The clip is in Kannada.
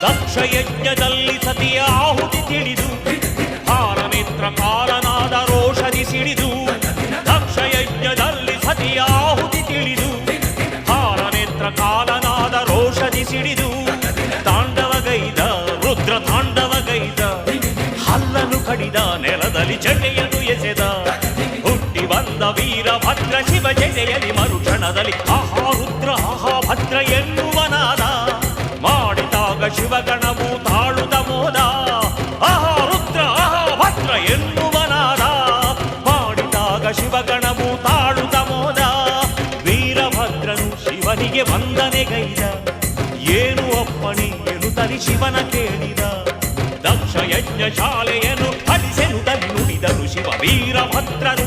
ದಕ್ಷ ಯಜ್ಞದಲ್ಲಿ ಸತಿಯ ಆಹುತಿ ತಿಳಿದು ಭಾರನೇತ್ರ ಕಾಲನಾದ ರೋಷದಿ ಸಿಡಿದು ದಕ್ಷ ಯಜ್ಞದಲ್ಲಿ ಸತಿಯ ಆಹುತಿ ತಿಳಿದು ಭಾರನೇತ್ರ ಕಾಲನಾದ ರೋಷದಿ ಸಿಡಿದು ತಾಂಡವಗೈದ ರುದ್ರ ತಾಂಡವಗೈದ ಹಲ್ಲನು ಕಡಿದ ನೆಲದಲ್ಲಿ ಜಟೆಯನ್ನು ಎಸೆದ ಹುಟ್ಟಿ ಬಂದ ವೀರಭದ್ರ ಶಿವ ಜಟೆಯಲ್ಲಿ ಮರುಕ್ಷಣದಲ್ಲಿ ಆಹಾ ರುದ್ರ ಆಹಾ ಭದ್ರ ಎನ್ನುವನಾದ ಮಾಡಿದಾಗ ಶಿವಗಣವು ತಾಳುದ ಮೋದ ಆಹಾ ರುದ್ರ ಆಹಾ ಭದ್ರ ಎನ್ನುವನಾದ ಮಾಡಿದಾಗ ಶಿವಗಣವು ತಾಳುದ ಮೋದ ವೀರಭದ್ರನು ಶಿವನಿಗೆ ವಂದನೆಗೈದ ಏನು ಅಪ್ಪಣೆ ಎನ್ನುತ್ತಲಿ ಶಿವನ ಕೇಳಿದ ದಕ್ಷ ಯಜ್ಞ ಶಾಲೆಯನ್ನು ಹರಿಸೆನುತ್ತಲಿ ನುಡಿದನು ಶಿವ ವೀರಭದ್ರನು